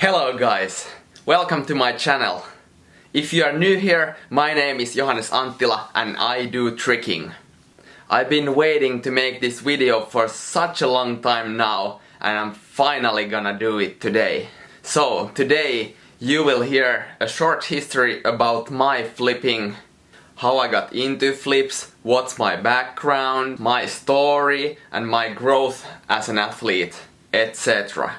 Hello guys, welcome to my channel. If you are new here, my name is Johannes Anttila and I do tricking. I've been waiting to make this video for such a long time now and I'm finally gonna do it today. So today you will hear a short history about my flipping, how I got into flips, what's my background, my story and my growth as an athlete, etc.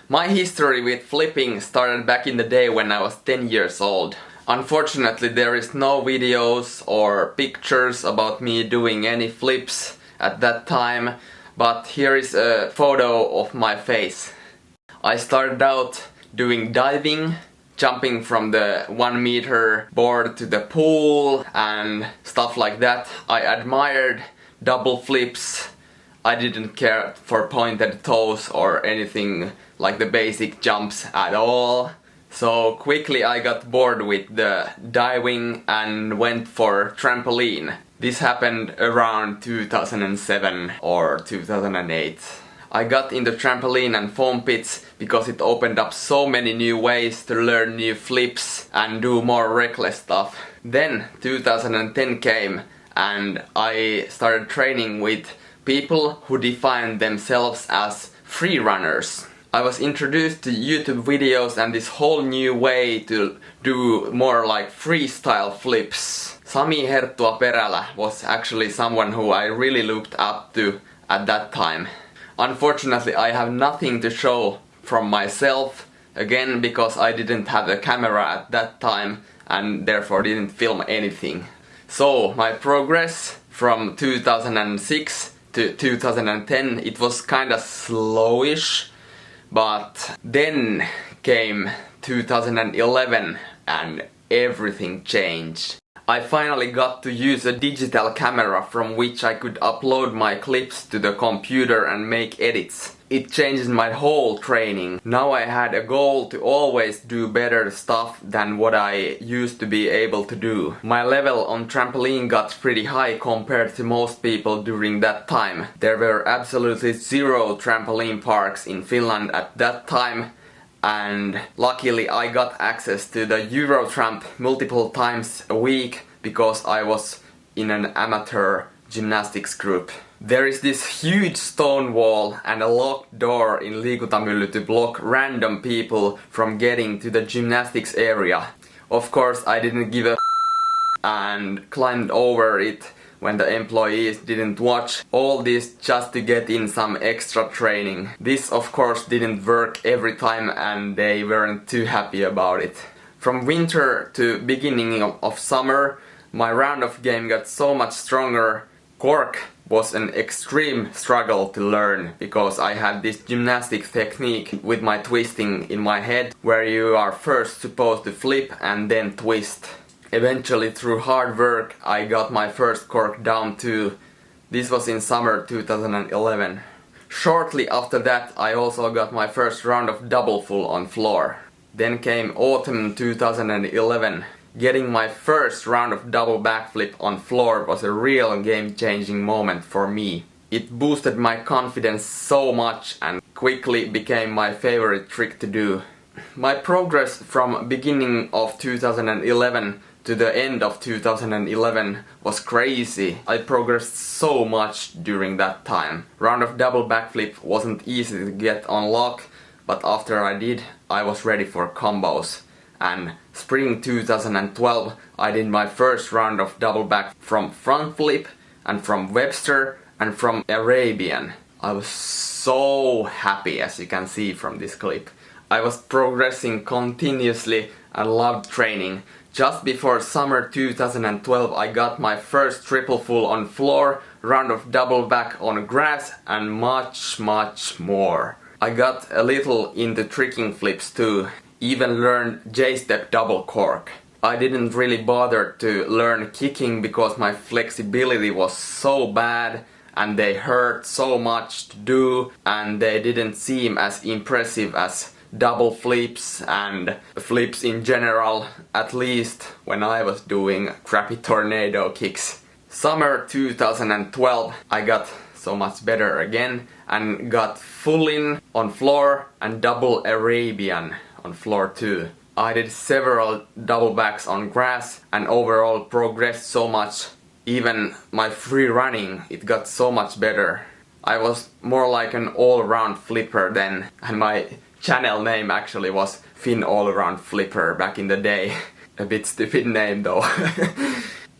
My history with flipping started back in the day when I was 10 years old. Unfortunately, there is no videos or pictures about me doing any flips at that time, but here is a photo of my face. I started out doing diving, jumping from the 1 meter board to the pool and stuff like that. I admired double flips. I didn't care for pointed toes or anything like the basic jumps at all. So quickly I got bored with the diving and went for trampoline. This happened around 2007 or 2008. I got into trampoline and foam pits because it opened up so many new ways to learn new flips and do more reckless stuff. Then 2010 came and I started training with people who define themselves as free runners. I was introduced to YouTube videos and this whole new way to do more like freestyle flips. Sami Herttua Perälä was actually someone who I really looked up to at that time. Unfortunately, I have nothing to show from myself, again because I didn't have a camera at that time and therefore didn't film anything. So my progress from 2006 to 2010, it was kinda slowish, but then came 2011 and everything changed. I finally got to use a digital camera from which I could upload my clips to the computer and make edits. It changed my whole training. Now I had a goal to always do better stuff than what I used to be able to do. My level on trampoline got pretty high compared to most people during that time. There were absolutely zero trampoline parks in Finland at that time. And luckily I got access to the Eurotramp multiple times a week because I was in an amateur gymnastics group. There is this huge stone wall and a locked door in Liikuntamylly to block random people from getting to the gymnastics area. Of course I didn't give a and climbed over it when the employees didn't watch. All this just to get in some extra training. This of course didn't work every time and they weren't too happy about it. From winter to beginning of summer, my round of game got so much stronger. Cork was an extreme struggle to learn because I had this gymnastic technique with my twisting in my head where you are first supposed to flip and then twist. Eventually, through hard work, I got my first cork down too. This was in summer 2011. Shortly after that, I also got my first round of double full on floor. Then came autumn 2011. Getting my first round of double backflip on floor was a real game-changing moment for me. It boosted my confidence so much and quickly became my favorite trick to do. My progress from beginning of 2011 to the end of 2011 was crazy. I progressed so much during that time. Round of double backflip wasn't easy to get on lock, but after I did, I was ready for combos. And spring 2012, I did my first round of double back from front flip and from Webster and from Arabian. I was so happy, as you can see from this clip. I was progressing continuously and loved training. Just before summer 2012 I got my first triple full on floor, round of double back on grass and much more. I got a little into tricking flips too, even learned J-step double cork. I didn't really bother to learn kicking because my flexibility was so bad and they hurt so much to do and they didn't seem as impressive as double flips and flips in general, at least when I was doing crappy tornado kicks. Summer 2012 I got so much better again and got full in on floor and double Arabian on floor too. I did several double backs on grass and overall progressed so much. Even my free running, it got so much better. I was more like an all-round flipper then, and my channel name actually was Finn All-Around Flipper back in the day. A bit stupid name though.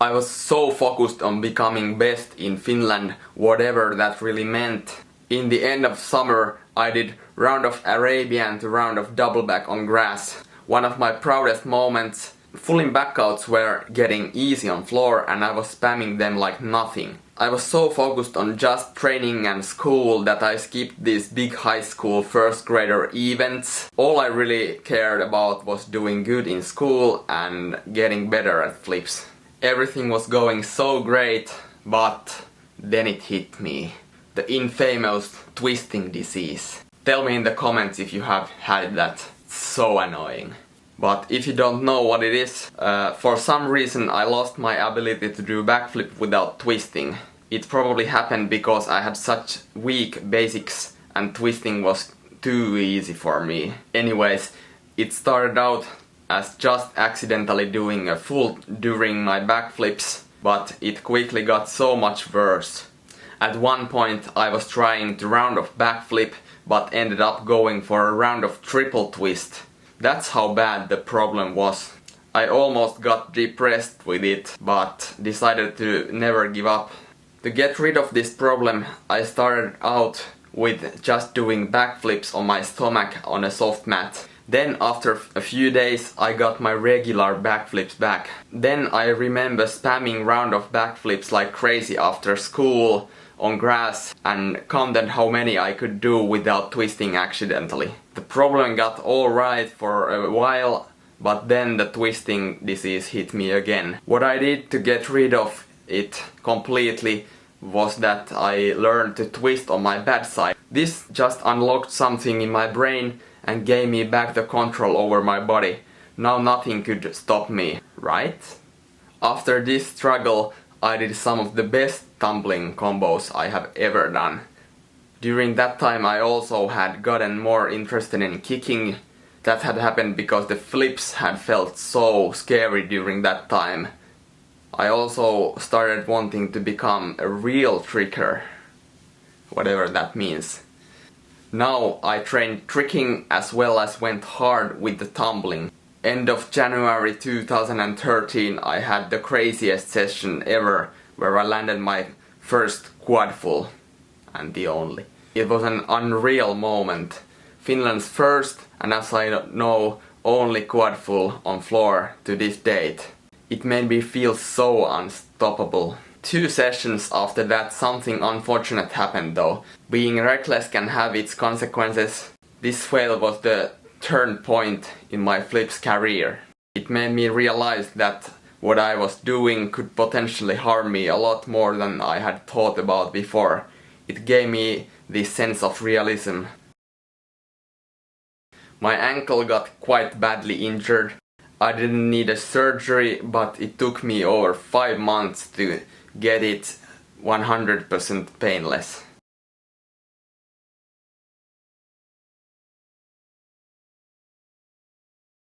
I was so focused on becoming best in Finland, whatever that really meant. In the end of summer, I did round of Arabian to round of double back on grass. One of my proudest moments. Full backouts were getting easy on floor and I was spamming them like nothing. I was so focused on just training and school that I skipped these big high school first grader events. All I really cared about was doing good in school and getting better at flips. Everything was going so great, but then it hit me. The infamous twisting disease. Tell me in the comments if you have had that. It's so annoying. But if you don't know what it is, for some reason I lost my ability to do backflip without twisting. It probably happened because I had such weak basics and twisting was too easy for me. Anyways, it started out as just accidentally doing a full during my backflips, but it quickly got so much worse. At one point I was trying to round of backflip, but ended up going for a round of triple twist. That's how bad the problem was. I almost got depressed with it, but decided to never give up. To get rid of this problem, I started out with just doing backflips on my stomach on a soft mat. Then after a few days I got my regular backflips back. Then I remember spamming round of backflips like crazy after school on grass and counted how many I could do without twisting accidentally. The problem got alright for a while, but then the twisting disease hit me again. What I did to get rid of it completely was that I learned to twist on my bad side. This just unlocked something in my brain and gave me back the control over my body. Now nothing could stop me, right? After this struggle, I did some of the best tumbling combos I have ever done. During that time I also had gotten more interested in kicking. That had happened because the flips had felt so scary during that time. I also started wanting to become a real tricker, whatever that means. Now I trained tricking as well as went hard with the tumbling. End of January 2013 I had the craziest session ever where I landed my first quad full, and the only. It was an unreal moment. Finland's first and as I know only quad full on floor to this date. It made me feel so unstoppable. 2 sessions after that something unfortunate happened though. Being reckless can have its consequences. This fail was the turn point in my flips career. It made me realize that what I was doing could potentially harm me a lot more than I had thought about before. It gave me this sense of realism. My ankle got quite badly injured. I didn't need a surgery, but it took me over 5 months to get it 100% painless.